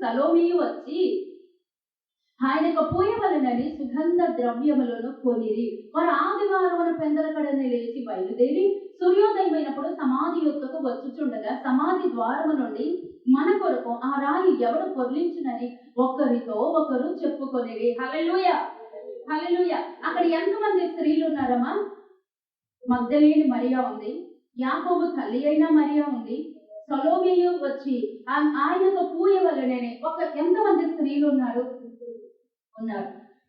సలోమియు వచ్చి ఆయన యొక్క పూయవలనని సుగంధ ద్రవ్యములను కొనిరి. వారు ఆదివారమున పెందలకడనే లేచి బయలుదేరి సూర్యోదయమైనప్పుడు సమాధి యొద్దకు వచ్చుచుండగా సమాధి ద్వారము నుండి మన కొరకు ఆ రాయి ఎవడు పొర్లించునని ఒకరితో ఒకరు చెప్పుకొనిరి. హల్లెలూయా, హల్లెలూయా. అక్కడ ఎంతమంది స్త్రీలు ఉన్నారమ్మా? మగ్దలేని మరియా ఉంది, యాకోబు తల్లి అయిన మరియా ఉంది, సలోమియు వచ్చి ఆయనకు పూయవలనని ఎంతమంది స్త్రీలు ఉన్నారు?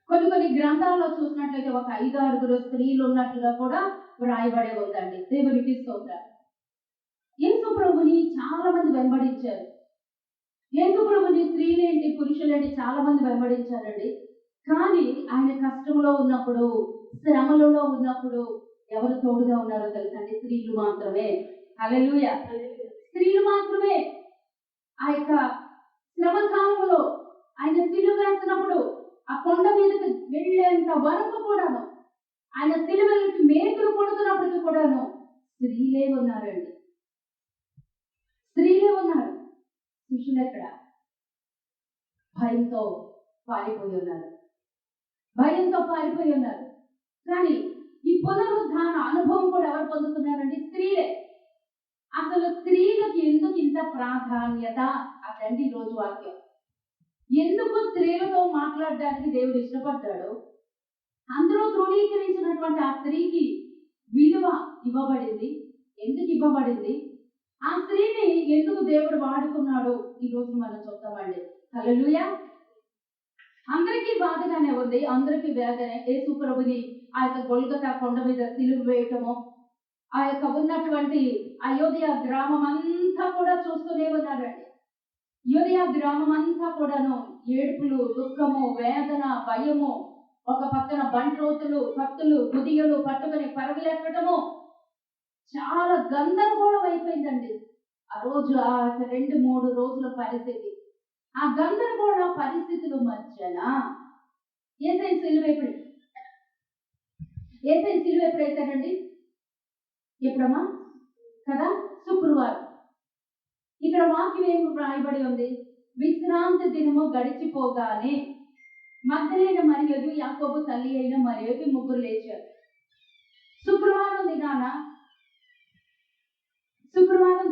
కొన్ని గ్రంథాల్లో చూసినట్లయితే ఒక 5-6 స్త్రీలు ఉన్నట్లుగా కూడా వ్రాయబడే ఉందండి. దేవునికి స్తోత్రం. యేసు ప్రభుని చాలా మంది వెంబడించారు. యేసు ప్రభుని స్త్రీలేంటి పురుషులేంటి చాలా మంది వెంబడించారండి. కానీ ఆయన కష్టంలో ఉన్నప్పుడు, శ్రమలలో ఉన్నప్పుడు ఎవరు తోడుగా ఉన్నారో తెలుసండి? స్త్రీలు మాత్రమే. హల్లెలూయా. స్త్రీలు మాత్రమే. ఆ యొక్క శ్రమ కాలంలో ఆయన సిలువ వేసినప్పుడు ఆ కొండ మీదకి వెళ్ళేంత వరకు కూడాను, ఆయన సిలువలకి మేకులు కొడుతున్నప్పటికీ కూడాను స్త్రీలే ఉన్నారండి. స్త్రీలే ఉన్నారు. శిష్యులు ఎక్కడ? భయంతో పారిపోయి ఉన్నారు. కానీ ఈ పునరుద్ధాన అనుభవం కూడా ఎవరు పొందుతున్నారండి? స్త్రీలే. అసలు స్త్రీలకు ఎందుకు ఇంత ప్రాధాన్యత? అదండి ఈరోజు వాక్యం. ఎందుకు స్త్రీలతో మాట్లాడడానికి దేవుడు ఇష్టపడ్డాడు? అందరూ తృణీకరించినటువంటి ఆ స్త్రీకి విలువ ఇవ్వబడింది. ఎందుకు ఇవ్వబడింది? ఆ స్త్రీని ఎందుకు దేవుడు వాడుకున్నాడు? ఈ రోజు మనం చూద్దామండి. హల్లెలూయా. అందరికీ బాధగానే ఉంది, అందరికీ వేదనే. యేసు ప్రభుని ఆ యొక్క గొల్గొతా కొండ మీద సిలువ వేయటము, ఆ యొక్క ఉన్నటువంటి అయోధ్య గ్రామం అంతా కూడా చూస్తూనే ఉన్నారండి. యోధియా గ్రామం అంతా కూడాను ఏడుపులు, దుఃఖము, వేదన, భయము, ఒక పక్కన బంట్రోతులు, కత్తులు, గుదియలు పట్టుకుని పరుగులెట్టడము, చాలా గందరగోళం అయిపోయిందండి ఆ రోజు. ఆ 2-3 రోజుల పరిస్థితి. ఆ గందరగోళ పరిస్థితుల మధ్యన యేసయ్య సిలువ ఎప్పుడైతాడండి? ఎప్పుడమ్మా? కదా, శుక్రవారం. ఇక్కడ వాక్యం ఏమి రాయబడి ఉంది? విశ్రాంతి దినము గడిచిపోగానే మగ్దలేన మరియు, యాకోబు తల్లి అయిన మరియకి ముగ్గురు లేచారు. శుక్రవారం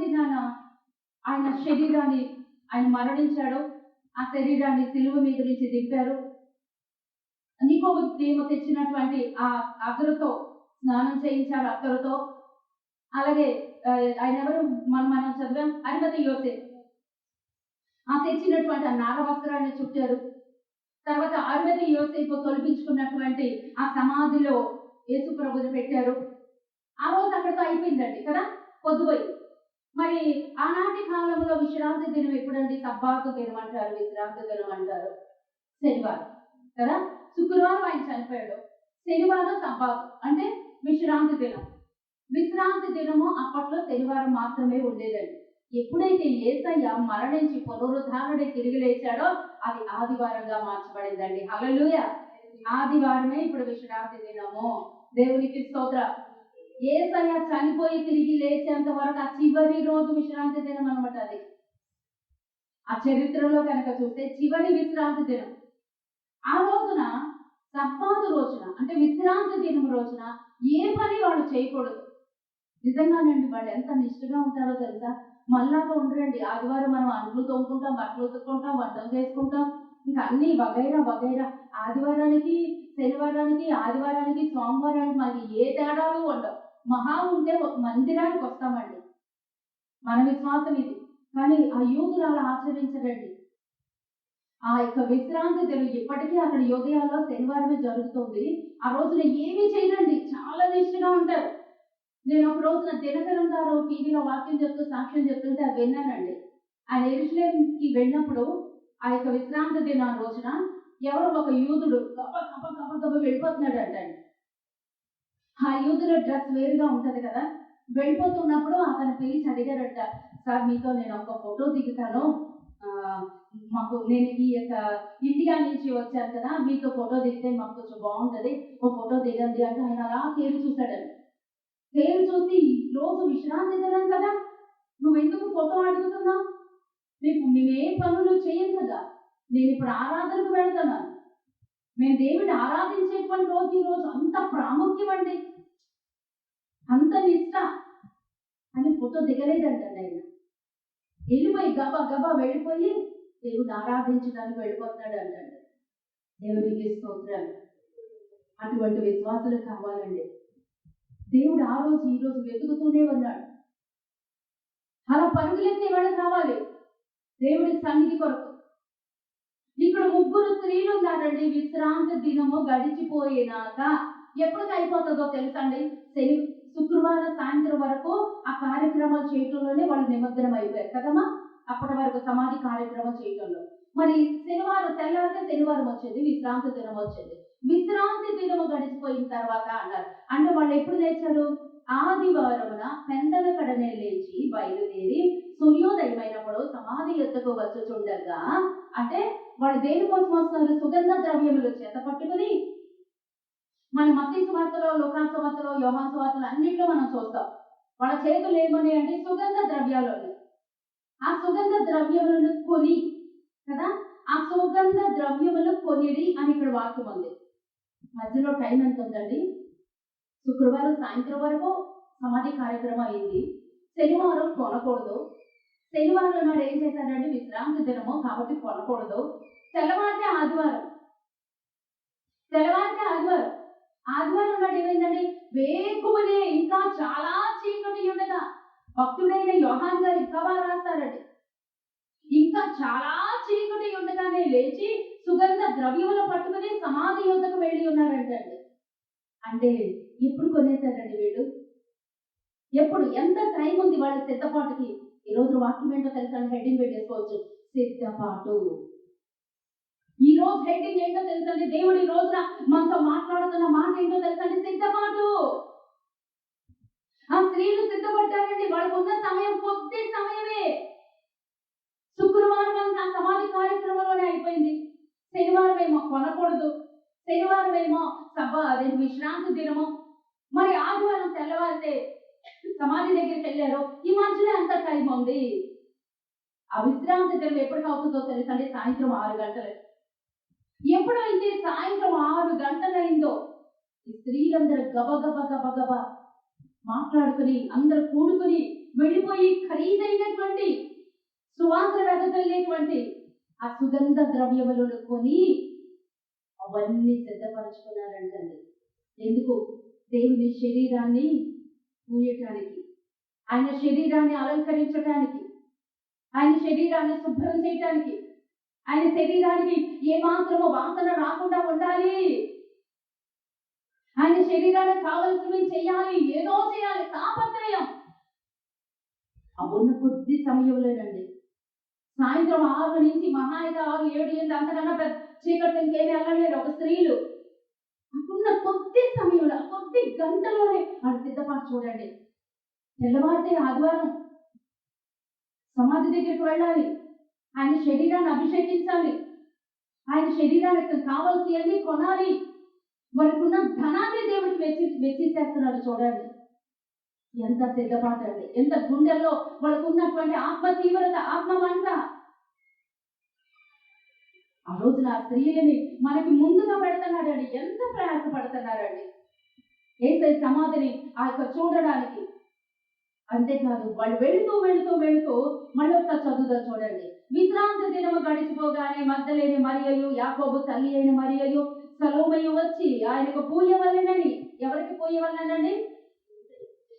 దినాన ఆయన శరీరాన్ని, ఆయన మరణించాడు. ఆ శరీరాన్ని సిలువ మీద నుంచి దింపారు. నికోదేము తెచ్చినటువంటి ఆ అగ్రతో స్నానం చేయించారు, అత్తరుతో. అలాగే ఆయన ఎవరు? మనం చదివాం, అరిమతయి యోసేపు. ఆ తెచ్చినటువంటి ఆ నార వస్త్రాన్ని చుట్టారు. తర్వాత అరిమతయి యోసేపు తొలిపించుకున్నటువంటి ఆ సమాధిలో యేసు ప్రభుని పెట్టారు. ఆ రోజు అక్కడితో అయిపోయిందండి కదా, పొద్దుపోయి. మరి ఆనాటి కాలంలో విశ్రాంతి దినం ఎప్పుడండి? సబ్బాతు దినం అంటారు, విశ్రాంతి దినం అంటారు. శనివారం కదా. శుక్రవారం ఆయన చనిపోయాడు, శనివారం సబ్బాతు అంటే విశ్రాంతి దినం. విశ్రాంతి దినము అప్పట్లో శనివారం మాత్రమే ఉండేదండి. ఎప్పుడైతే యేసయ్య మరణించి పునరుద్ధానుడై తిరిగి లేచాడో అది ఆదివారంగా మార్చబడిందండి. హల్లెలూయా. ఆదివారమే ఇప్పుడు విశ్రాంతి దినము. దేవునికి స్తోత్రం. యేసయ్య చనిపోయి తిరిగి లేచేంత వరకు ఆ చివరి రోజు విశ్రాంతి దినం అనమాట. అది ఆ చరిత్రలో కనుక చూస్తే చివరి విశ్రాంతి దినం. ఆ రోజున, సబ్బాతు రోజున, అంటే విశ్రాంతి దినం రోజున ఏ పని వాళ్ళు చేయకూడదు. నిజంగానండి, వాళ్ళు ఎంత నిష్ఠగా ఉంటారో తెలుసా? మళ్ళాగా ఉండరండి. ఆదివారం మనం అంట్లు తోముకుంటాం, బట్టలు ఉతుక్కుంటాం, వంటలు చేసుకుంటాం, ఇంకా అన్ని వగైరా వగైరా. ఆదివారానికి, శనివారానికి, ఆదివారానికి, సోమవారానికి మనకి ఏ తేడాలు ఉండవు. మహా ఉంటే ఒక మందిరానికి వస్తామండి, మన విశ్వాసం ఇది. కానీ ఆ యూదులు అలా ఆచరించరండి. ఆ యొక్క విశ్రాంతి దినం ఇప్పటికీ అక్కడ యోదయాలో శనివారమే జరుగుతుంది. ఆ రోజున ఏమీ చేయరండి, చాలా నిష్ఠగా ఉంటారు. నేను ఒక రోజున దినకరం గారు టీవీలో వాక్యం చెప్తూ సాక్ష్యం చెప్తుంటే అది విన్నానండి. ఆయన యెరూషలేముకి వెళ్ళినప్పుడు ఆ యొక్క విశ్రాంతి దినం రోజున ఎవరో ఒక యూదుడు గబ వెళ్ళిపోతున్నాడు అంటండి. ఆ యూదుల డ్రెస్ వేరుగా ఉంటది కదా. వెళ్ళిపోతున్నప్పుడు అతను పిలిచి అడిగారట, సార్ మీతో నేను ఒక ఫోటో దిగుతాను, నేను ఈ యొక్క ఇండియా నుంచి వచ్చాను కదా, మీతో ఫోటో దిగితే మాకు కొంచెం బాగుంటది, ఓ ఫోటో దిగండి అంటే ఆయన అలా తేరు చూశాడండి. తేరు చూసి, ఈ రోజు విశ్రాంతి దినం కదా, నువ్వు ఎందుకు ఫోటో అడుగుతున్నావు? మేము ఏ పనులు చేయం కదా. నేను ఇప్పుడు ఆరాధనకు వెళ్తున్నాను. మేము దేవుడిని ఆరాధించేటువంటి రోజు ఈ రోజు అంత ప్రాముఖ్యం అండి, అంత నిష్ట అని ఫోటో దిగలేదంటండి ఆయన. వెళ్ళిపోయి గబా గబా వెళ్ళిపోయి దేవుడిని ఆరాధించడానికి వెళ్ళిపోతున్నాడు అంటండి. దేవుడికి స్తోత్రాలు. అటువంటి విశ్వాసులు కావాలండి. దేవుడు ఆ రోజు ఈ రోజు వెతుకుతూనే ఉన్నాడు. అలా పరుగులెత్తే వాళ్ళు కావాలి దేవుడి సన్నిధి కొరకు. ఇక్కడ 3 స్త్రీలు ఉన్నారండి. విశ్రాంతి దినము గడిచిపోయినాక ఎప్పటికి అయిపోతుందో తెలుసండి, శుక్రవారం సాయంత్రం వరకు ఆ కార్యక్రమాలు చేయటంలోనే వాళ్ళు నిమగ్నం అయిపోయారు కదమ్మా. అప్పటి వరకు సమాధి కార్యక్రమం చేయటంలో. మరి శనివారం తెల్లారితే శనివారం వచ్చేది, విశ్రాంతి దినం వచ్చేది. విశ్రాంతి దినము గడిచిపోయిన తర్వాత అన్నారు. అంటే వాళ్ళు ఎప్పుడు లేచారు? ఆదివారమున పెందల కడనే లేచి బయలుదేరి సూర్యోదయమైనప్పుడు సమాధి ఎద్దకు వచ్చుచుండగా, అంటే వాళ్ళు దేనికోసం వస్తున్నారు? సుగంధ ద్రవ్యములు చేత పట్టుకుని. మన మత్తయి సువార్తలో, లూకా సువార్తలో, యోహాను సువార్తలో అన్నింటిలో మనం చూస్తాం. వాళ్ళ చేతులు ఏమున్నాయి అంటే సుగంధ ద్రవ్యాలు ఉన్నాయి. ఆ సుగంధ ద్రవ్యములను కొని కదా, ఆ సుగంధ ద్రవ్యములు కొనిడి అని ఇక్కడ వాక్యం ఉంది. మధ్యలో టైం ఎంత ఉందండి? శుక్రవారం సాయంత్రం వరకు సమాధి కార్యక్రమం అయింది. శనివారం కొనకూడదు. శనివారం నాడు ఏం చేశారంటే విశ్రాంతి దినము కాబట్టి కొనకూడదు. తెల్లవారితే ఆదివారం. ఆదివారం నాడు ఏమైందండి? వేకువనే ఇంకా చాలా చీకటి ఉండగా, భక్తుడైన యోహాన్ గారు ఇంకా బాగా రాస్తారండి. ఇంకా చాలా చీకటి ఉండగానే లేచి సుగంధ ద్రవ్యములు పట్టుకుని సమాధి యొద్దకు వెళ్ళి ఉన్నారంటండి. అంటే ఎప్పుడు కొనేశారండి వీళ్ళు? ఎప్పుడు? ఎంత టైం ఉంది వాళ్ళ సిద్ధపాటుకి? ఈ రోజు వాక్యం ఏంటో తెలుసా? హెడ్డింగ్ పెట్టేసుకోవచ్చు, సిద్ధపాటు. ఈ రోజు హెడ్డింగ్ ఏంటో తెలుసండి? దేవుడు ఈ రోజున మనతో మాట్లాడుతున్న మాట ఏంటో తెలుసండి? సిద్ధపాటు. ఆ స్త్రీలు సిద్ధపడ్డారండి. వాళ్ళకు ఉన్న సమయం కొద్ది సమయమే. శుక్రవారం అంతా సమాధి కార్యక్రమంలోనే అయిపోయింది. శనివారం ఏమో కొనకూడదు, శనివారం ఏమో విశ్రాంతి దినము. మరి ఆదివారం తెల్లవారితే సమాధి దగ్గరికి వెళ్ళారు. ఈ మధ్యలో ఎంత టైం ఉంది? ఆ విశ్రాంతి దినం ఎప్పటికి అవుతుందో తెలుసండి? సాయంత్రం 6 గంటలు. ఎప్పుడైతే సాయంత్రం 6 గంటలైందో ఈ స్త్రీలందరూ గబగబ మాట్లాడుకుని అందరూ కూడుకుని వెళ్ళిపోయి ఖరీదైనటువంటి సువాసన వెదజల్లేటువంటి ఆ సుగంధ ద్రవ్యములను కొని అవన్నీ సిద్ధపరచుకున్నారంటండి. ఎందుకు? దేవుని శరీరాన్ని పూయటానికి, ఆయన శరీరాన్ని అలంకరించడానికి, ఆయన శరీరాన్ని శుభ్రం చేయటానికి, ఆయన శరీరానికి ఏమాత్రము వాసన రాకుండా ఉండాలి, ఆయన శరీరానికి కావలసినవి చేయాలి, ఏదో చేయాలి తాపత్రయం. అవున్న కొద్ది సమయంలోనండి, సాయంత్రం 6 నుంచి మహా అయితే 6, 7, 8 అంతకన్నా పెద్ద చీకటి ఇంకేమీ వెళ్ళలేరు ఒక స్త్రీలు. అప్పుడున్న కొద్ది సమయంలో, కొద్ది గంటలోనే వాళ్ళు సిద్ధపాటు చూడండి. తెల్లవారితే ఆదివారం సమాధి దగ్గరికి వెళ్ళాలి, ఆయన శరీరాన్ని అభిషేకించాలి, ఆయన శరీరానికి కావాల్సినవన్నీ కొనాలి. వాళ్ళకున్న ధనాన్ని దేవుడికి వెచ్చిచేస్తున్నారు చూడండి. ఎంత సిద్ధపాటు అండి! ఎంత గుండెల్లో వాళ్ళకు ఉన్నటువంటి ఆత్మ తీవ్రత, ఆత్మ మంట. ఆ రోజున ఆ స్త్రీలని మనకి ముందుగా పెడుతున్నాడండి. ఎంత ప్రయాస పడుతున్నారండి యేసయ్య సమాధిని ఆ యొక్క చూడడానికి. అంతేకాదు, వాళ్ళు వెళుతూ మళ్ళీ ఒకసారి చదువుదా చూడండి. విశ్రాంతి దినము గడిచిపోగానే మగ్దలేని మరియయు, యాకోబు తల్లి అయిన మరియయు, సలోమయు వచ్చి ఆయనకు పూయవలెనని. ఎవరికి పూయవలెనండి?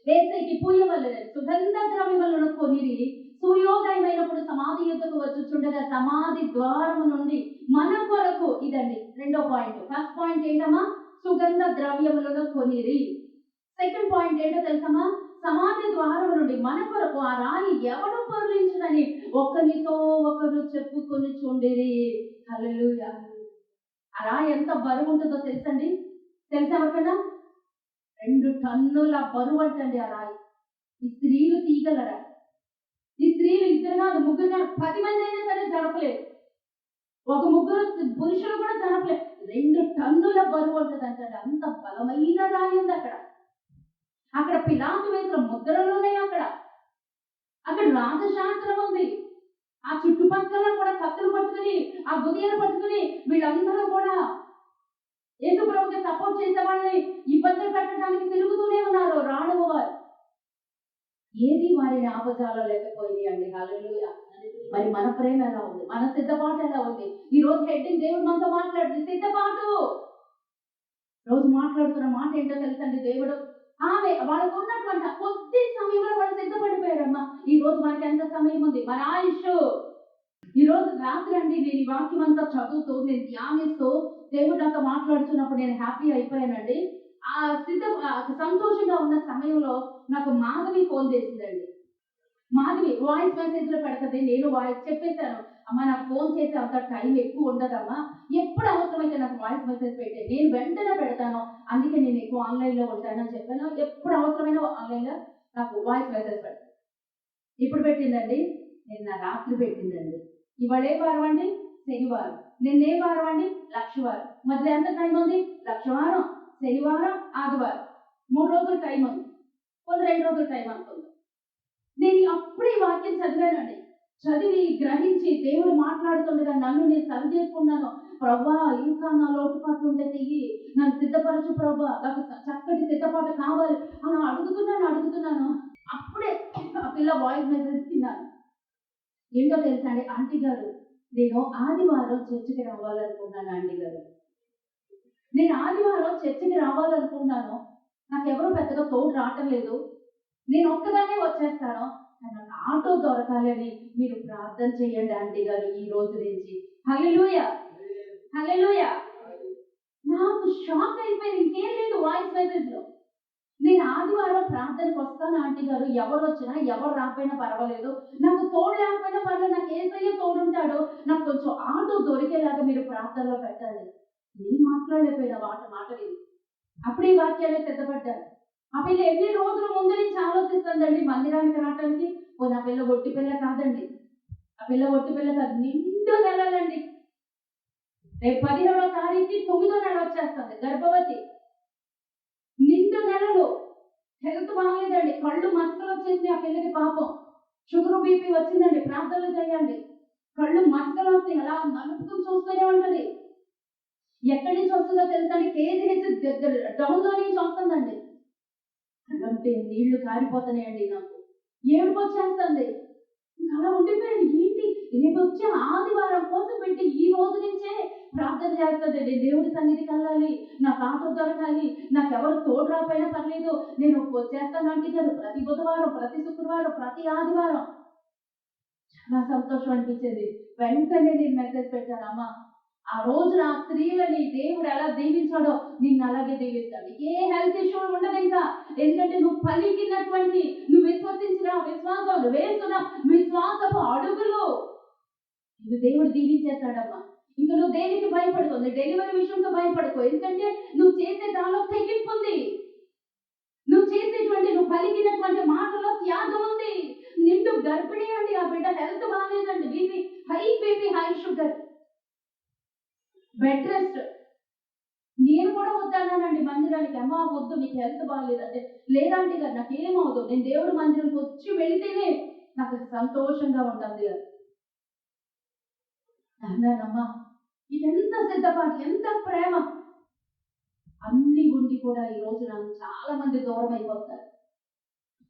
యేసయ్యకి పూయవలెనని సుగంధ ద్రవ్యములను కొనిరి. సూర్యోదయమైనప్పుడు సమాధి యొద్దకు వచ్చుచుండగా సమాధి ద్వారము నుండి మన కొరకు, ఇదండి రెండో పాయింట్. ఫస్ట్ పాయింట్ ఏంటమ్మా? సుగంధ ద్రవ్యములను కొనిరి. సెకండ్ పాయింట్ ఏంటో తెలుసమ్మా? సమాధి ద్వారం నుండి మన కొరకు ఆ రాయి ఎవడు పొరలించునని ఒకరితో ఒకరు చెప్పుకొని చుండిరి. హల్లెలూయా. ఆ రాయి ఎంత బరువు ఉంటుందో తెలుసండి? తెలుసా ఎవరికన్నా? 2 టన్నుల బరువు అంటండి ఆ రాయి. ఈ స్త్రీలు తీయగలరా? ఈ స్త్రీలు 2 కాదు, 3 కాదు, 10 మంది అయినా సరే జరపలేదు. ఒక 3 పురుషులు కూడా జరపలేదు. 2 టన్నుల బరువు ఉంటుంది అంటండి. అంత బలమైన రాయి ఉంది అక్కడ. అక్కడ పిలాతు వేసిన ముద్రలు ఉన్నాయి. అక్కడ రాజశాస్త్రం ఉంది. ఆ చుట్టుపక్కల కూడా కత్తులు పట్టుకుని, ఆ గుదియలు పట్టుకుని వీళ్ళందరూ కూడా యేసు ప్రభుకి సపోర్ట్ చేసే వాళ్ళని ఇబ్బంది పెట్టడానికి తిరుగుతూనే ఉన్నారు రాణువు వారు. ఏది వారిని ఆపజాలో లేకపోయింది అండి. హల్లెలూయా. మరి మన ప్రేమ ఎలా ఉంది? మన సిద్ధపాటు ఎలా ఉంది? ఈ రోజు హెడ్డింగ్ దేవుడు మనతో మాట్లాడుతుంది సిద్ధపాటు. రోజు మాట్లాడుతున్న మాట ఏంటో తెలుసండి. దేవుడు వాళ్ళకు ఉన్నటువంటి కొద్ది సమయంలో వాళ్ళు సిద్ధపడిపోయారమ్మా. ఈ రోజు మనకి ఎంత సమయం ఉంది? మన ఆయుష్. ఈ రోజు రాత్రి అండి నేను ఈ వాక్యం అంతా చదువుతూ, నేను ధ్యానిస్తూ, దేవుడు నాతో మాట్లాడుతున్నప్పుడు నేను హ్యాపీ అయిపోయానండి. ఆ సంతోషంగా ఉన్న సమయంలో నాకు మాధవి ఫోన్ చేసిందండి. మాధవి వాయిస్ మెసేజ్ లో పెడతది. నేను వాయిస్ చెప్పేశాను, అమ్మ నాకు ఫోన్ చేసే అంత టైం ఎక్కువ ఉండదమ్మా, ఎప్పుడు అవసరమైతే నాకు వాయిస్ మెసేజ్ పెట్టే, నేను వెంటనే పెడతాను, అందుకే నేను ఎక్కువ ఆన్లైన్ లో ఉంటానని చెప్పాను. ఎప్పుడు అవసరమైన ఆన్లైన్ లో నాకు వాయిస్ మెసేజ్ పెడతాను. ఇప్పుడు పెట్టిందండి, నిన్న రాత్రి పెట్టిందండి. ఇవాళ ఏ వారం అండి? శనివారం. నిన్న ఏ వారం అండి? లక్షవారం. మధ్య ఎంత టైం ఉంది? లక్షవారం, శనివారం, ఆదివారం, 3 రోజులు టైం ఉంది. కొన్ని 2 రోజులు టైం అనుకుంది. నేను అప్పుడే వాక్యం చదివానండి. చదివి గ్రహించి దేవుడు మాట్లాడుతుండగా నన్ను నేను సరి చేసుకున్నాను. ప్రభా ఇంకా నా లోటుపాట్లు ఉంటే చెయ్యి, నన్ను సిద్ధపరచు ప్రభా, నాకు చక్కటి సిద్ధపాటు కావాలి అలా అడుగుతున్నాను. అప్పుడే ఆ పిల్ల వాయిస్ మెసేజ్ తిన్నాను. ఏంటో తెలుసా అండి, ఆంటీ గారు నేను ఆదివారం చర్చికి రావాలనుకున్నాను. ఆంటీ గారు నేను ఆదివారం చర్చికి రావాలనుకున్నాను, నాకెవరూ పెద్దగా తోడు రావటం లేదు, నేను ఒక్కదానే వచ్చేస్తాను, నాకు ఆటో దొరకాలని మీరు ప్రార్థన చేయండి ఆంటీ గారు ఈ రోజు నుంచి. హల్లెలూయా, హల్లెలూయా. నాకు షాక్ అయిపోయింది. ఇంకేం లేదు వాయిస్ మెసేజ్ లో. నేను ఆదివారం ప్రార్థనకు వస్తాను ఆంటీ గారు, ఎవరు వచ్చినా ఎవరు రాకపోయినా పర్వాలేదు, నాకు తోడు లేకపోయినా పర్లేదు, నాకు ఏసయ్య తోడుంటాడు, నాకు కొంచెం ఆటో దొరికేలాగా మీరు ప్రార్థనలో పెట్టాలి. నేను మాట్లాడలేకపోయినా మాట విని అప్పుడే వాక్యాలే సిద్ధపడ్డాను. ఆ పిల్ల ఎన్ని రోజుల ముందు నుంచి ఆలోచిస్తుందండి మందిరానికి రావటానికి. నా పిల్ల ఒట్టి పిల్ల కాదండి, ఆ పిల్ల ఒట్టి పిల్ల కాదు, నిండు నెలలండి. రేపు 17వ తారీఖుకి 9వ నెల వచ్చేస్తుంది, గర్భవతి, నిండు నెలలు. హెల్త్ బాగాలేదండి, కళ్ళు మసకలు వచ్చేసినాయి ఆ పిల్లకి. పాపం షుగర్ బీపీ వచ్చిందండి, ప్రార్థనలు చేయండి. కళ్ళు మసకలు వస్తాయి, అలా నలుపుతూ చూస్తూనే ఉంటది. ఎక్కడి నుంచి వస్తుందో తెలుసండి, KGH దగ్గర డౌన్ లో నుంచి వస్తుందండి. అంటే నీళ్లు కారిపోతున్నాయండి, నాకు ఏడుపు వచ్చేస్తుంది. అలా ఉండిపోయాను. ఏంటి రేపు వచ్చే ఆదివారం కోసం పెట్టి ఈ రోజు నుంచే ప్రార్థన చేస్తుందండి. దేవుడి సన్నిధికి వెళ్ళాలి, నాకు ఆటో దొరకాలి, నాకు ఎవరు తోడు రాపోయినా పర్లేదు, నేను వచ్చేస్తాను ఆంటీ గారు ప్రతి బుధవారం, ప్రతి శుక్రవారం, ప్రతి ఆదివారం. చాలా సంతోషం అనిపించింది. వెంటనే నేను మెసేజ్ పెట్టాను, అమ్మా ఆ రోజున ఆ స్త్రీలని దేవుడు ఎలా దీవించాడో నిన్ను అలాగే దీవిస్తాడు. ఏ హెల్త్ ఇష్యూ ఉండదు ఇంకా. ఎందుకంటే నువ్వు పలికినటువంటి, నువ్వు విశ్వసించిన విశ్వాసం, నువ్వు వేస్తున్న విశ్వాసపు అడుగులు ఇది దేవుడు దీవించేస్తాడమ్మా. ఇంకా నువ్వు దేనికి భయపడుతుంది, డెలివరీ విషయంతో భయపడుకో, ఎందుకంటే నువ్వు చేసే దానిలో తెగింపు ఉంది. నువ్వు పలికినటువంటి మాటలో త్యాగం ఉంది. నిండు గర్భిణి అండి ఆ బిడ్డ, హెల్త్ బాగాలేదండి, BP high sugar, bed rest. నేను కూడా వద్దన్నానండి మందిరానికి. అమ్మ వద్దు, నీకు హెల్త్ బాగాలేదంటే, లేదంటే గారు నాకేమవుదు, నేను దేవుడి మందిరానికి వచ్చి వెళితేనే నాకు సంతోషంగా ఉంటుంది అన్నానమ్మా. ఎంత సిద్ధపాటు, ఎంత ప్రేమ. అన్ని ఉండి కూడా ఈ రోజు నాకు చాలా మంది దూరం అయిపోతారు.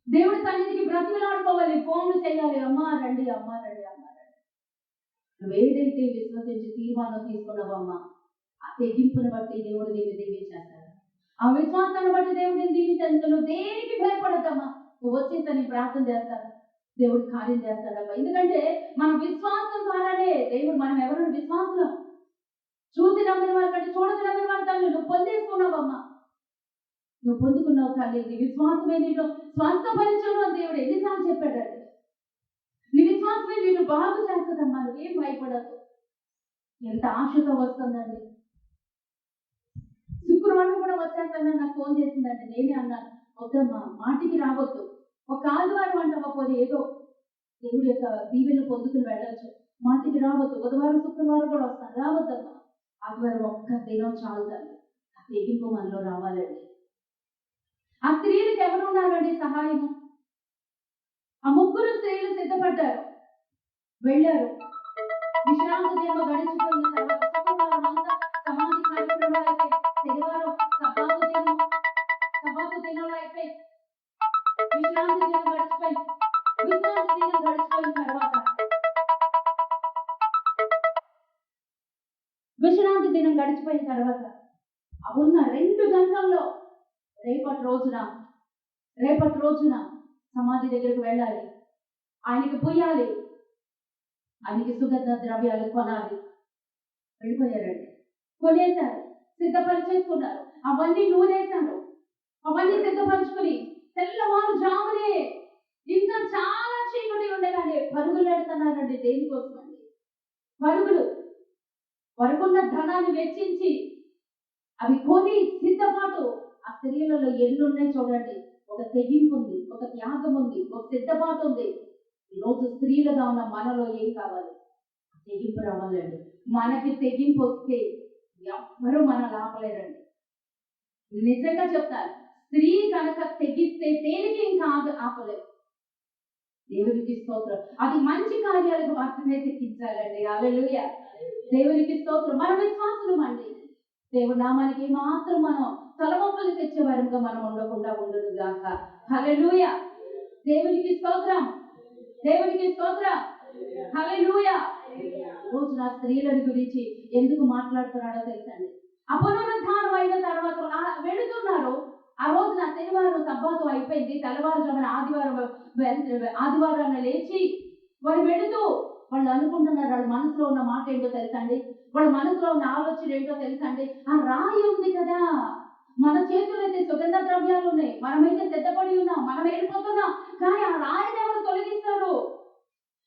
దేవుడి సన్నిధికి బ్రతిమలాడుకోవాలి, ఫోన్లు చేయాలి, అమ్మా రండి, అమ్మా రండి, అమ్మా రండి. నువ్వేదైతే విశ్వసించి తీర్మానం తీసుకున్నావో అమ్మా, ఆ తెగింపును బట్టి దేవుడు నిన్ను దీవించేస్తాడు. ఆ విశ్వాసాన్ని బట్టి దేవుడు నిన్ను దీవించేస్తాడు. నువ్వు దేనికి భయపడద్దమ్మా, నువ్వు వచ్చేసి నేను ప్రార్థన చేస్తాను, దేవుడు కార్యం చేస్తాడమ్మా. ఎందుకంటే మన విశ్వాసం ద్వారానే దేవుడు, మనం ఎవరైనా విశ్వాసం చూసి నమ్మిన వారి కంటే చూడక నమ్మిన వారి తల్లి నువ్వు పొందేసుకున్నావమ్మా. నువ్వు పొందుకున్నావు తల్లి, నీ విశ్వాసమే నిన్ను స్వస్థపరచను అని దేవుడు ఎన్నిసార్లు చెప్పాడండి. నీ విశ్వాసమే నిన్ను బాగు చేస్తుందమ్మా, నువ్వేం భయపడదు. ఎంత ఆశతో వస్తుందండి. శుక్రవారం కూడా వచ్చేస్తానని నాకు ఫోన్ చేసిందండి. నేనే అన్నాను, వద్దమ్మా మాటికి రావద్దు, ఒక ఆదివారం అంటావా పోనీ, ఏదో దేవుడి యొక్క దీవెనలు పొందుకుని వెళ్ళొచ్చు, మాటికి రావద్దు, బుధవారం శుక్రవారం కూడా వస్తాను, రావద్దమ్మా, ఆదివారం ఒక్క దినం చాలు తల్లి. ఆ తెగింపు మనలో రావాలండి. ఆ స్త్రీలకు ఎవరు ఉన్నారండి సహాయము? ఆ ముగ్గురు స్త్రీలు సిద్ధపడ్డారు. వెళ్ళారు. విశ్రాంతి దినం గడిచిపోయిన తర్వాత శుక్రవారం అంతా సమాధి కార్యక్రమాలు అయిపోయి, శనివారం సబాతు దినాలు అయిపోయి, విశ్రాంతి దినం గడిచిపోయిన తర్వాత ఉన్న 2 గంటల్లో రేపటి రోజున సమాధి దగ్గరకు వెళ్ళాలి, ఆయనకి పోయాలి, ఆయనకి సుగంధ ద్రవ్యాలు కొనాలి. వెళ్ళిపోయారండి, కొనేశారు, సిద్ధపరిచేసుకున్నారు, అవన్నీ నూరేశారు, అవన్నీ సిద్ధపరచుకుని తెల్లవారుజామునే ఇంకా చాలా చీకటి ఉండగానే పరుగులు పెడుతున్నారండి. దేనికోసమండి? వరకున్న ధనాన్ని వెచ్చించి అవి కొని సిద్ధపాటు. ఆ స్త్రీలలో ఎన్నున్నాయి చూడండి. ఒక తెగింపు ఉంది, ఒక త్యాగం ఉంది, ఒక సిద్ధపాటు ఉంది. ఈరోజు స్త్రీలుగా ఉన్న మనలో ఏం కావాలి? తెగింపు రావాలండి. మనకి తెగింపు వస్తే ఎవ్వరూ మనల్ని ఆపలేరండి. నిజంగా చెప్తారు, స్త్రీ కనుక తెగిస్తే దేనికి ఇంకా ఆపలేదు. దేవునికి స్తోత్రం. అది మంచి కార్యాలకు మాత్రమే తెగించాలండి. హల్లెలూయా, దేవునికి స్తోత్రం. మన విశ్వాసులం అండి. దేవుడి నామానికి మాత్రం మనం తలవంపులు తెచ్చే వారంగా మనం ఉండకుండా ఉండదు గాక. హల్లెలూయా, దేవునికి స్తోత్రం, దేవునికి స్తోత్రం. హల్లెలూయా. రోజు నా స్త్రీలని గురించి ఎందుకు మాట్లాడుతున్నాడో తెలుసండి. పునరుద్ధానం అయిన తర్వాత వెళుతున్నారు. ఆ రోజున శనివారం సబ్బాతు అయిపోయింది. తెల్లవారుజామున ఆదివారాన్ని లేచి వారు వెళుతూ వాళ్ళు అనుకుంటున్నారు, వాళ్ళ మనసులో ఉన్న మాట ఏంటో తెలుసండి, వాళ్ళ మనసులో ఉన్న ఆలోచన ఏంటో తెలుసండి. ఆ రాయి ఉంది కదా, మన చేతులు అయితే సుగంధ ద్రవ్యాలు ఉన్నాయి, మనమైతే సిద్ధపడి ఉన్నాం, మనం వెళ్ళిపోతున్నాం. కానీ ఆ రాయిని ఎవరు తొలగిస్తారు?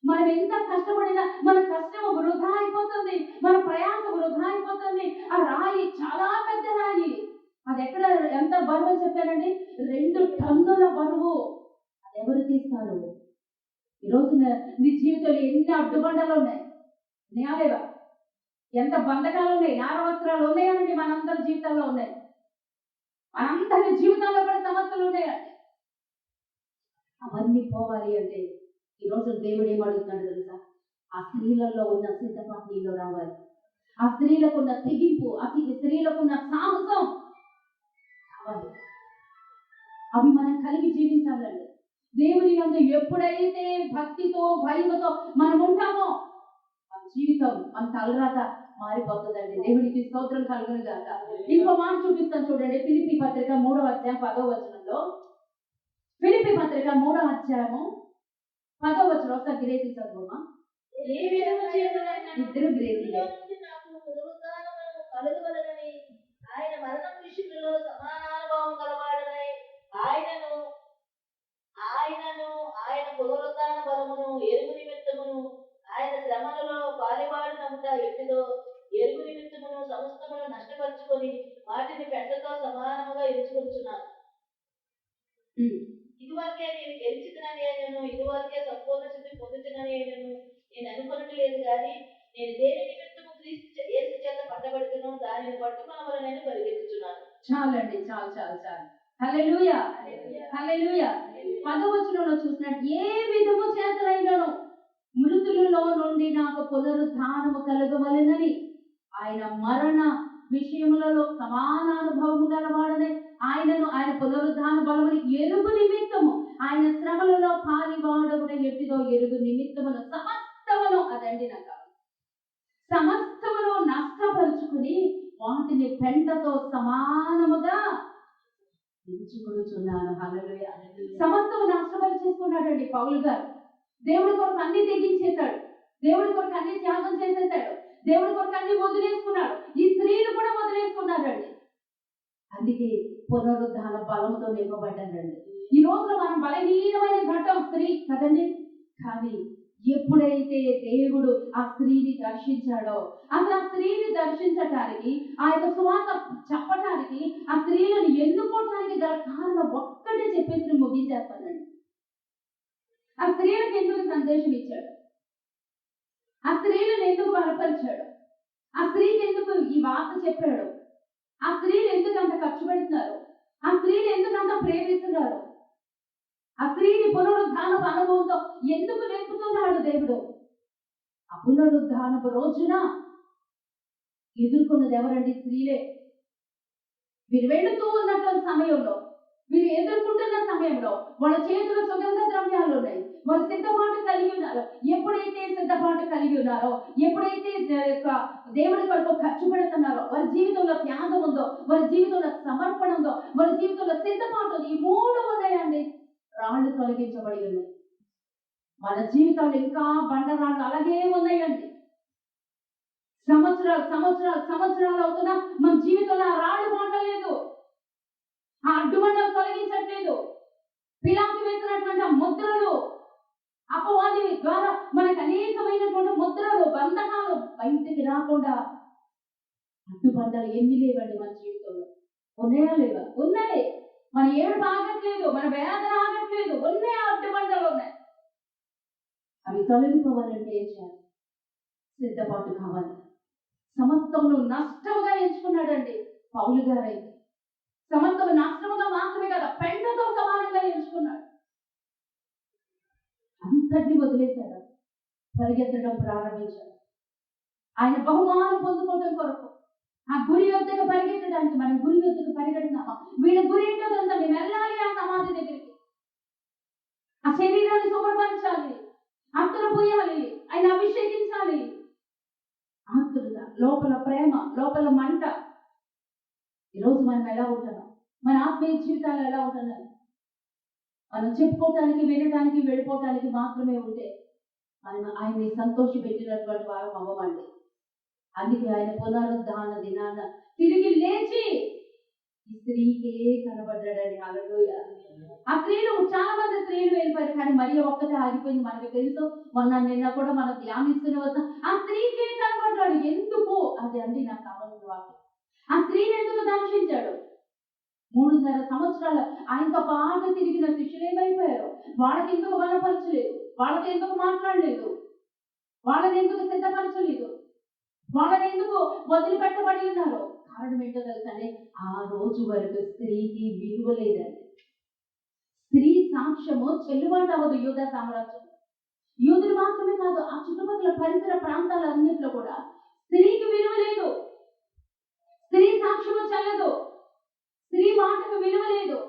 మనం ఎంత కష్టపడినా మన కష్టం వృధా అయిపోతుంది, మన ప్రయాస వృధా అయిపోతుంది. ఆ రాయి చాలా పెద్ద రాయి. అది ఎక్కడ ఎంత బరువు చెప్పారండి? 2 టన్నుల బరువు. అది ఎవరు తీస్తారు? ఈరోజు నీ జీవితంలో ఎన్ని అడ్డుబండలు ఉన్నాయి, లేవా? ఎంత బంధకాలు ఉన్నాయి, నార వస్త్రాలు ఉన్నాయండి. మనందరి జీవితాల్లో ఉన్నాయి, మనందరి జీవితాల్లో కూడా సమస్యలు ఉన్నాయండి. అవన్నీ పోవాలి అంటే ఈరోజు దేవుడు ఏమడుగుతాడు తెలుసా? ఆ స్త్రీలలో ఉన్న సిద్ధపాటు నీలో రావాలి. ఆ స్త్రీలకు ఉన్న తెగింపు, స్త్రీలకు ఉన్న సాహసం కావాలి. అవి మనం కలిగి జీవించాలండి. దేవుని యందు ఎప్పుడైతే భక్తితో భయముతో మనం ఉంటామో మన జీవితం, మన తలరాత మారిపోతుందండి. దేవునికి స్తోత్రం కలుగును గాక. ఇంకో మాట చూపిస్తాను చూడండి. ఫిలిప్పీ పత్రిక 3వ అధ్యాయం 10వ వచనంలో, ఫిలిప్పీ పత్రిక 3వ అధ్యాయము 10వ వచనం. ఒకసారి గ్రేసి చదువుమా. ఇద్దరు గ్రేసీలే. ఆయన మరణం విషయంలో సమానానుభవం గలవాడనై ఆయనను ఆయన పునరుద్ధాన బలమును ఎరుగు నిమిత్తమును ఆయన శ్రమలలో పాలివాడునముట ఎట్టిదో ఎరుగు నిమిత్తమును సమస్తమును నష్టపరుచుకొని వాటిని పెంటతో సమానముగా ఎంచుకొచ్చున్నాను. ఇదివరకే నేను గెలిచినని అయినను, ఇదివరకే సంపూర్ణ స్థితి పొందుతున్నని అయినను నేను అనుకున్నట్టు లేదు. కానీ నేను దేని నిమిత్తము క్రీస్తు యేసు చేత పట్టబడుతున్నో దానిని పట్టుకొనవలె నేను పరిగెత్తుచున్నాను. చాలండి, చాలు. హల్లెలూయా, హల్లెలూయా. 10వ వచనంలో చూసినట్టు, ఏ విధము చేతనైనను మృతులలో నుండి నాకు పునరుద్ధానము కలుగవలెనని ఆయన మరణ విషయములలో సమానానుభవం గలవాడనే ఆయన పునరుద్ధాన బలముని ఎరుగు నిమిత్తము ఆయన శ్రమలలో పాలివాడగున ఎట్టిదో ఎరుగు నిమిత్తమును సమస్తమును, అదండి నాకు సమస్తమును నష్టపరుచుకుని వాటిని పెంటతో సమానముగా ఎంచుకొనుచున్నాను. హల్లెలూయా. సమస్తము నష్టపరిచేసుకున్నాడండి పౌలు గారు. దేవుడి కొరకు అన్ని తెగించేశాడు, దేవుడి కొరకు అన్ని త్యాగం చేసేసాడు, దేవుడి కొరకు అన్ని వదిలేసుకున్నాడు. ఈ స్త్రీలు కూడా వదిలేసుకున్నారండి. అందుకే పునరుద్ధాన బలంతో నింపబడ్డారండి. ఈ రోజున మనం బలహీనమైన ఘట్టం స్త్రీ కదండి. కానీ ఎప్పుడైతే దేవుడు ఆ స్త్రీని దర్శించాడో, అసలు ఆ స్త్రీని దర్శించటానికి, ఆ యొక్క సువార్త చెప్పటానికి, ఆ స్త్రీలను ఎన్నుకోవటానికి గల కారణం ఒక్కటే చెప్పేసి ముగించేస్తానండి. ఆ స్త్రీలకు ఎందుకు సందేశం ఇచ్చాడు? ఆ స్త్రీలను ఎందుకు బలపరిచాడు? ఆ స్త్రీకి ఎందుకు ఈ వార్త చెప్పాడు? ఆ స్త్రీలు ఎందుకు అంత ఖర్చు పెడుతున్నారు? ఆ స్త్రీలు ఎందుకు అంత ప్రేమిస్తున్నారు? ఆ స్త్రీని పునరుద్ధాన అనుభవంతో ఎందుకు నింపుతున్నాడు దేవుడు? ఆ పునరుద్ధానపు రోజున ఎదుర్కొన్నది ఎవరండి? స్త్రీలే. మీరు వెళుతూ ఉన్నటువంటి సమయంలో, మీరు ఎదుర్కొంటున్న సమయంలో వాళ్ళ చేతుల సుగంధ ద్రవ్యాలు ఉన్నాయి. వాళ్ళు సిద్ధపాటు కలిగి ఉన్నారు. ఎప్పుడైతే సిద్ధపాటు కలిగి ఉన్నారో, ఎప్పుడైతే దేవుడి కొరకు ఖర్చు పెడుతున్నారో, వారి జీవితంలో త్యాగం ఉందో, వారి జీవితంలో సమర్పణ ఉందో, వారి జీవితంలో సిద్ధపాటు, ఈ మూడు ఉన్నాయండి. రాళ్ళు తొలగించబడి ఉన్నాయి. మన జీవితాలు ఇంకా బండరాళ్ళు అలాగే ఉన్నాయండి. సంవత్సరాలు అవుతున్నా మన జీవితంలో ఆ రాళ్ళు మాటలేదు, ఆ అడ్డుబండలు తొలగించట్లేదు. పిలాతు వేసినటువంటి ముద్రలు, అపవాది ద్వారా మనకు అనేకమైనటువంటి ముద్రలు, బంధకాలు బయటికి రాకుండా అడ్డుబండలు ఎన్ని లేవండి మన జీవితంలో? ఉన్నాయా లేవా? ఉన్నాయి. మన ఏడుపు ఆగట్లేదు, మన వేదన ఆగట్లేదు, ఉన్నాయి, అడ్డుబండలు ఉన్నాయి. అవి తొలగిపోవాలంటే ఏం చేయాలి? సిద్ధపాటు కావాలి. సమస్తమును నష్టముగా ఎంచుకున్నాడండి పౌలు గారైతే. సమస్తము నష్టముగా మాత్రమే కదా, పెంటతో సమానంగా ఎంచుకున్నాడు. అంతటిని వదిలేశాడు, పరిగెత్తడం ప్రారంభించాడు. ఆయన బహుమానం పొందుకోవడం కొరకు ఆ గురి వద్దకు పరిగెత్తడానికి, మనం గురి వద్దకు పరిగెడుతున్నామా? వీళ్ళ గురి ఏంటో తెలుసా? మేము వెళ్ళాలి ఆ సమాధి దగ్గరికి, ఆ శరీరాన్ని శుభ్రపరచాలి, అత్తరు పోయాలి, ఆయన అభిషేకించాలి. ఆతురుత, లోపల ప్రేమ, లోపల మంట. ఈరోజు మనం ఎలా ఉంటున్నాం? మన ఆత్మీయ జీవితాలు ఎలా ఉంటున్నాయి? మనం చెప్పుకోవటానికి, వినటానికి, వెళ్ళిపోవటానికి మాత్రమే ఉంటే మనం ఆయన్ని సంతోష పెట్టినటువంటి వారు అవ్వమండి. అందుకే ఆయన పునరుద్ధాన దినాన తిరిగి లేచి ఈ స్త్రీకే కనబడ్డాడని. హల్లెలూయా. ఆ స్త్రీలు, చాలా మంది స్త్రీలు వెళ్ళిపోయారు, కానీ మరి ఒక్కటే ఆగిపోయింది. మనకు తెలుసు, మొన్న నిన్న కూడా మనం ధ్యానిస్తున్న వద్ద ఆ స్త్రీకే కనబడ్డాడు. ఎందుకు? అది అండి నాకు కావాల్సిన వాక్యం. ఆ స్త్రీని ఎందుకు దర్శించాడు? 3.5 సంవత్సరాలు ఆయనతో పాటు తిరిగిన శిష్యులు ఏమైపోయారు? వాళ్ళకి ఎందుకు బలపరచలేదు? వాళ్ళతో ఎందుకు మాట్లాడలేదు? వాళ్ళని ఎందుకు సిద్ధపరచలేదు? వాళ్ళని ఎందుకు వదిలిపెట్టబడి ఉన్నారు? కారణం ఏంటో తెలుసండి, ఆ రోజు వరకు స్త్రీకి విలువ లేదండి. స్త్రీ సాక్ష్యము చెల్లుబాటు అవ్వదు యూద సామ్రాజ్యం. యూదులు మాత్రమే కాదు, ఆ చుట్టుపక్కల పరిసర ప్రాంతాలన్నింటిలో కూడా స్త్రీకి విలువ లేదు. స్త్రీ సాక్ష్యము చెల్లదు, స్త్రీ మాటకు విలువ లేదు.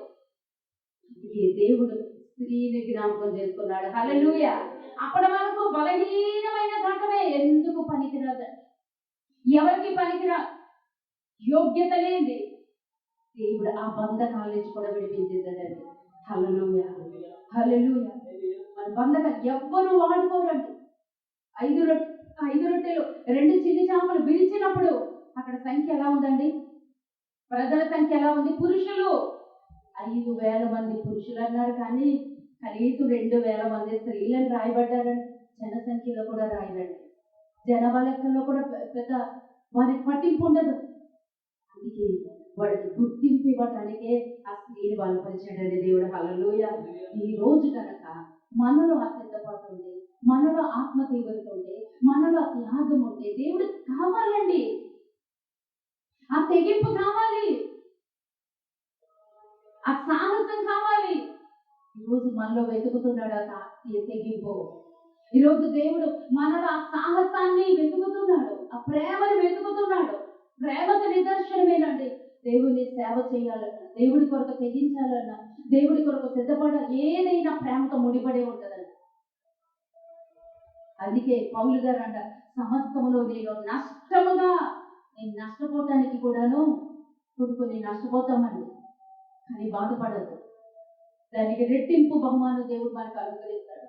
దేవుడు స్త్రీని జ్ఞాపకం చేసుకున్నాడు. హల్లెలూయా. అప్పటి వరకు బలహీనమైన ఘటమే, ఎందుకు పనికిరాదండి, ఎవరికి పనికిరా, యోగ్యత లేని దేవుడు ఆ బంధకాల నుంచి కూడా విడిపించేశాడండి. హల్లెలూయా, హల్లెలూయా. మన బంధకాలు ఎవ్వరూ వాడుకోరండి. 5 రొట్టెలు 2 చిన్ని చేపలు విరిచినప్పుడు అక్కడ సంఖ్య ఎలా ఉందండి? ప్రజల సంఖ్య ఎలా ఉంది? పురుషులు 5,000 మంది పురుషులు అన్నారు, కానీ కనీసం 2,000 మంది స్త్రీలను రాయబడ్డారండి. జనసంఖ్యలో కూడా రాయరండి, జనాభా లెక్కల్లో కూడా పెద్ద వారికి పట్టింపు ఉండదు. అందుకే వాడికి గుర్తింపు ఇవ్వటానికే ఆ స్త్రీని బలపరిచాడండి దేవుడు. హల్లెలూయా. ఈ రోజు కనుక మనలో ఆ సిద్ధపాటు ఉంటే, మనలో ఆత్మ తీవ్రత ఉంటే, మనలో త్యాగం ఉంటే దేవుడు కావాలండి, ఆ తెగింపు కావాలి, ఆ సాహసం కావాలి. ఈరోజు మనలో వెతుకుతున్నాడు ఆ తెగింపు. ఈరోజు దేవుడు మనలో ఆ సాహసాన్ని వెతుకుతున్నాడు, ఆ ప్రేమని వెతుకుతున్నాడు. ప్రేమకు నిదర్శనమేనండి దేవుని సేవ చేయాలన్నా, దేవుడి కొరకు తెగించాలన్నా, దేవుడి కొరకు సిద్ధపడ, ఏదైనా ప్రేమతో ముడిపడే ఉంటదండి. అందుకే పౌలు గారు అంట, సమస్తములో నేను నష్టముగా, నేను నష్టపోవటానికి కూడాను కొన్ని నష్టపోతామండి, కానీ బాధపడద్దు, దానికి రెట్టింపు బహుమానం దేవుడు మనకు అనుగ్రహిస్తాడు.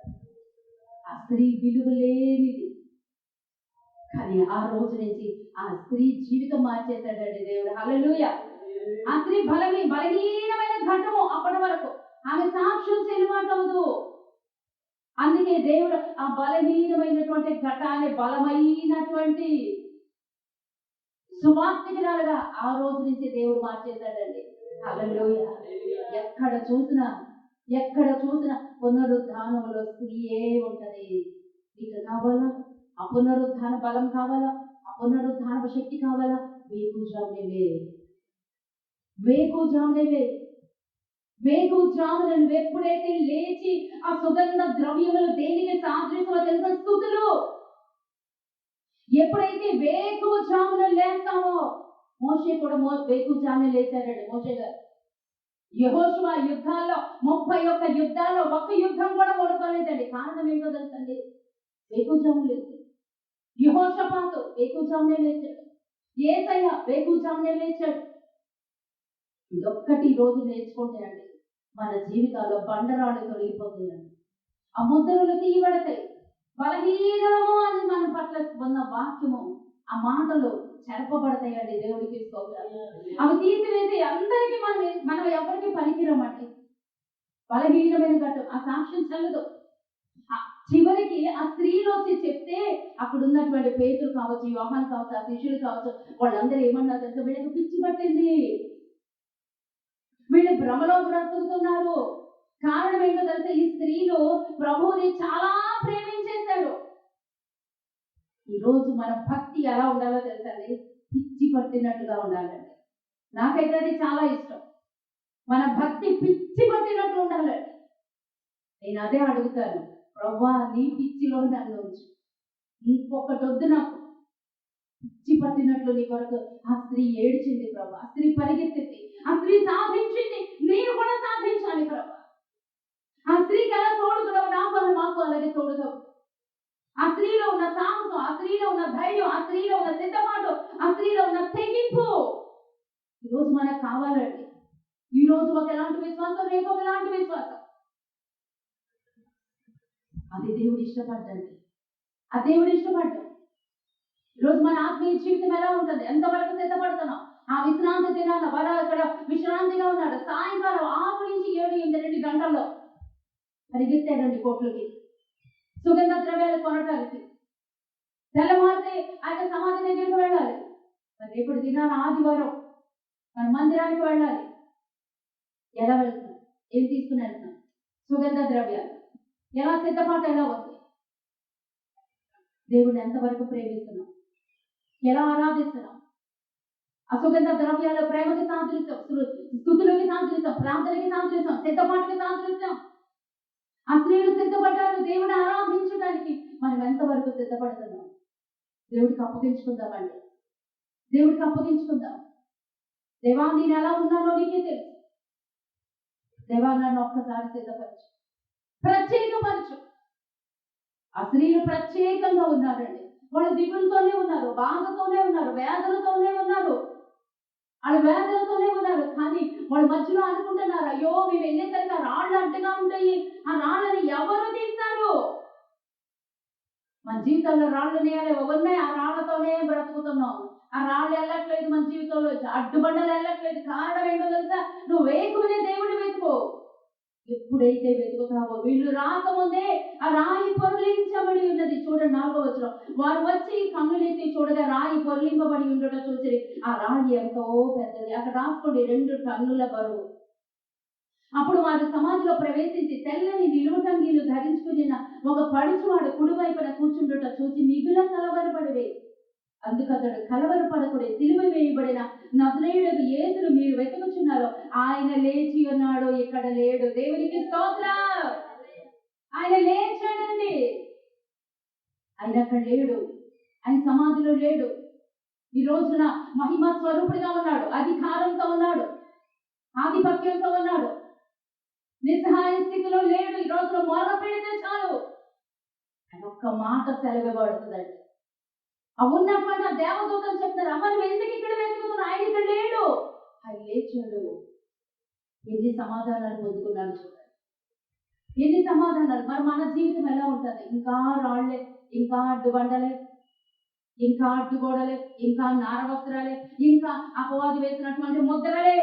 ఆ స్త్రీ విలువ లేనిది, కానీ ఆ రోజు నుంచి ఆ స్త్రీ జీవితం మార్చేశాడండి దేవుడు. హల్లెలూయా. ఆ స్త్రీ బలహీనమైన ఘటము అప్పటి వరకు, ఆమె సాక్ష్యం చెల్లుబాటు అవ్వదు. అందుకే దేవుడు ఆ బలహీనమైనటువంటి ఘటాన్ని బలమైనటువంటి సువార్తికురాలుగా ఆ రోజు నుంచి దేవుడు మార్చేశాడండి. హల్లెలూయా. ఎక్కడ చూసినా పునరుద్ధానంలో స్త్రీయే ఉంటది. నీకు కావాలా ఆ పునరుద్ధాన బలం? కావాలా ఆ పునరుద్ధాన శక్తి? కావాలా? వేకుజామున నువ్వు ఎప్పుడైతే లేచి, ఆ సుగంధ ద్రవ్యములు దేనికి సాదృశ్యమో తెలుసా? స్తుతులు. ఎప్పుడైతే వేకువజామున లేస్తామో, మోషే కూడా వేకువజామున లేచారండి మోషే గారు. యెహోషువ యుద్ధాల్లో 31 యుద్ధాల్లో ఒక్క యుద్ధం కూడా ఓడిపోలేదండి. కారణం ఏంటో తెలుసండి? వేకువజామున లేచాడు. యెహోషాపాతు వేకువజామునే లేచాడు. యేసయ్య వేకువజామునే లేచాడు. ఇదొక్కటి రోజు నేర్చుకుంటే అండి మన జీవితాల్లో బండరాళ్ళు తొలగిపోతాయండి. ఆ ముద్రలు తీయబడతాయి. బలహీనము అని మన పట్ల ఉన్న వాక్యము, ఆ మాటలు చెరపబడతాయండి. దేవుడికి స్తోత్రాలు. అవి తీసివేసి అందరికీ మనం ఎవరికి పనికిరమండి. బలహీనమైన గట్టు ఆ సాక్ష్యం చెల్లదు. చివరికి ఆ స్త్రీలు వచ్చి చెప్తే అక్కడ ఉన్నటువంటి పేతురు కావచ్చు, యోహాను కావచ్చు, ఆ శిష్యులు కావచ్చు, వాళ్ళందరూ ఏమన్నా తెలుసా? వీళ్ళకి పిచ్చి పట్టింది, వీళ్ళు భ్రమలో బ్రతుకుతున్నారు. కారణం ఏంటో తెలుసా? ఈ స్త్రీలు ప్రభువుని చాలా ప్రేమించేశారు. ఈరోజు మన భక్తి ఎలా ఉండాలో తెలుసండి? పిచ్చి పట్టినట్టుగా ఉండాలండి. నాకైతే అది చాలా ఇష్టం. మన భక్తి పిచ్చి పట్టినట్లు ఉండాలండి. నేను అదే అడుగుతాను, ప్రభువా నీ పిచ్చిలో నన్ను ఉంచు, ఇంకొకటి వద్దు నాకు. పిచ్చి పట్టినట్లు నీ కొరకు ఆ స్త్రీ ఏడ్చింది ప్రభా, ఆ స్త్రీ పరిగెత్తింది, ఆ స్త్రీ సాధించింది, నేను కూడా సాధించాలి ప్రభా. ఆ స్త్రీకి ఎలా తోడుకున్నావు నాకు అని మాకు అలాగే తోడుగా. ఆ స్త్రీలో ఉన్న సాహసం, ఆ స్త్రీలో ఉన్న ధైర్యం, ఆ స్త్రీలో ఉన్న సిద్ధపాటు, ఆ స్త్రీలో ఉన్న తెగింపు ఈరోజు మనకు కావాలండి. ఈ రోజు ఒక ఎలాంటి విశ్వాసం, రేపు ఒక ఎలాంటి విశ్వాసం. అది దేవుడు ఇష్టపడ్డండి. ఆ దేవుడు ఇష్టపడ్డాడు. ఈరోజు మన ఆత్మీయ జీవితం ఎలా ఉంటుంది? ఎంతవరకు సిద్ధపడుతున్నాం? ఆ విశ్రాంతి దినాన వారు అక్కడ విశ్రాంతిగా ఉన్నారు. సాయంకాలం 6 నుంచి 7, 8, 2 గంటల్లో పరిగెత్తారండి కోట్లకి సుగంధ ద్రవ్యాలు కొనటానికి. తెల్లవారితే ఆయన సమాధి దగ్గరికి వెళ్ళాలి. మరి రేపటి దినాన ఆదివారం మన మందిరానికి వెళ్ళాలి. ఎలా వెళ్తున్నాం? ఏం తీసుకుని వెళ్తున్నాం? సుగంధ ద్రవ్యాలు. ఎలా సిద్ధపాటు ఎలా ఉంది? దేవుడిని ఎంతవరకు ప్రేమిస్తున్నాం? ఎలా ఆరాధిస్తున్నాం? అసుగంధ ద్రవ్యాలు ప్రేమకి సాదృశ్యం, స్తుతులకి సాదృశ్యం, ప్రార్థనకి సాదృశ్యం, సిద్ధపాటుకి సాదృశ్యం. ఆ స్త్రీలు సిద్ధపడ్డారు దేవుని ఆరాధించడానికి. మనం ఎంతవరకు సిద్ధపడుతున్నాం? దేవుడికి అప్పగించుకుందామండి. దేవుడికి అప్పగించుకుందాం. దేవా నేను ఎలా ఉన్నానో నీకే తెలుసు. దేవా నన్ను ఒక్కసారి సిద్ధపరచు, ప్రత్యేకపరచు. ఆ స్త్రీలు ప్రత్యేకంగా ఉన్నారండి. వాళ్ళు దిగులతోనే ఉన్నారు, బాధతోనే ఉన్నారు, వేదనతోనే ఉన్నారు. వాళ్ళ వేదనతోనే ఉన్నారు. కానీ వాళ్ళ మధ్యలో అనుకుంటున్నారు, అయ్యో మేము వెళ్ళేసరికి ఆ రాళ్ళు అడ్డుగా ఉంటాయి, ఆ రాళ్ళని ఎవరు తీస్తారు? మన జీవితంలో రాళ్ళు ఉన్నాయి, ఆ రాళ్లతోనే బ్రతుకుతున్నాం. ఆ రాళ్ళు వెళ్ళట్లేదు మన జీవితంలో, అడ్డుబండలు వెళ్ళట్లేదు. కారణం ఏంటో తెలుసా? నువ్వు వేకునే దేవుని వెతుకో. ఎప్పుడైతే వెతుకుతావో, వీళ్ళు రాకముందే ఆ రాయి పొరలించబడి ఉన్నది. చూడండి 4వ వచనం. వారు వచ్చి కన్నులెత్తి చూడగా రాయి పొరలింపబడి ఉండటం చూసి, ఆ రాయి ఎంతో పెద్దది. అక్కడ రాసుకోండి, 2 టన్నుల బరువు. అప్పుడు వారు సమాధిలో ప్రవేశించి తెల్లని నిలువుటంగీలు ధరించుకుని ఒక పడుచువాడు కుడివైపున కూర్చుండుట చూసి మిగుల కలవరపడిరి. అందుకతడు కలవరపడకుడి, సిలువ వేయబడిన నజరేయుడగు యేసును మీరు వెతుకుచున్నారు, ఆయన లేచి ఉన్నాడు, ఇక్కడ లేడు. దేవునికి స్తోత్రం. ఆయన లేచాడండి. ఆయన అక్కడ లేడు, ఆయన సమాధిలో లేడు. ఈ రోజున మహిమ స్వరూపుడిగా ఉన్నాడు, అధికారంతో ఉన్నాడు, ఆధిపత్యంతో ఉన్నాడు. నిస్సహాయ స్థితిలో లేడు. ఈ రోజున మొర పెడితే చాలు ఆయన ఒక్క మాట సెలవివ్వబడుతుందండి. ఆ ఉన్నటువంటి ఆ దేవదూతలు చెప్తున్నారు, అమ్మ నువ్వు ఎందుకు ఇక్కడ వెతుకుతున్నావు? ఆయన ఇక్కడ లేడు, ఆయన లేచాడు. ఎన్ని సమాధానాలు పొందుకున్నాను చూడండి, ఎన్ని సమాధానాలు. మరి మన జీవితం ఎలా ఉంటుంది? ఇంకా రాళ్లే, ఇంకా అడ్డుబండలే, ఇంకా అడ్డుగోడలే, ఇంకా నార వస్త్రాలే, ఇంకా అపవాది వేసినటువంటి ముద్రలే.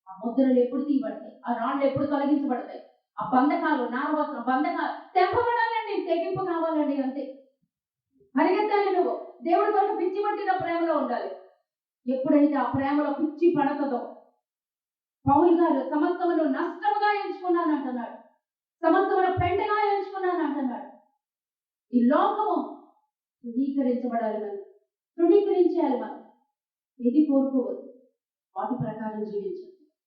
ఆ ముద్రలు ఎప్పుడు తీయబడతాయి? ఆ రాళ్ళు ఎప్పుడు తొలగించబడతాయి? ఆ బంధకాలు, నారవస్త్రం బంధకాలు తెంపబడాలండి. తెగింపు కావాలండి, అంతే. పరిగెత్తాలి నువ్వు. దేవుడి కొరకు పిచ్చి పట్టిన ప్రేమలో ఉండాలి. ఎప్పుడైతే ఆ ప్రేమలో పిచ్చి పడతదో, పౌలు గారు సమస్తమును నష్టముగా ఎంచుకున్నాను అంటున్నాడు, సమస్తమును పెంటగా ఎంచుకున్నాను అంటున్నాడు. ఈ లోకము తృణీకరించబడాలి, మనం తృణీకరించాలి. మనం ఏది కోరుకోవద్దు, వాటి ప్రకారం జీవించాలి.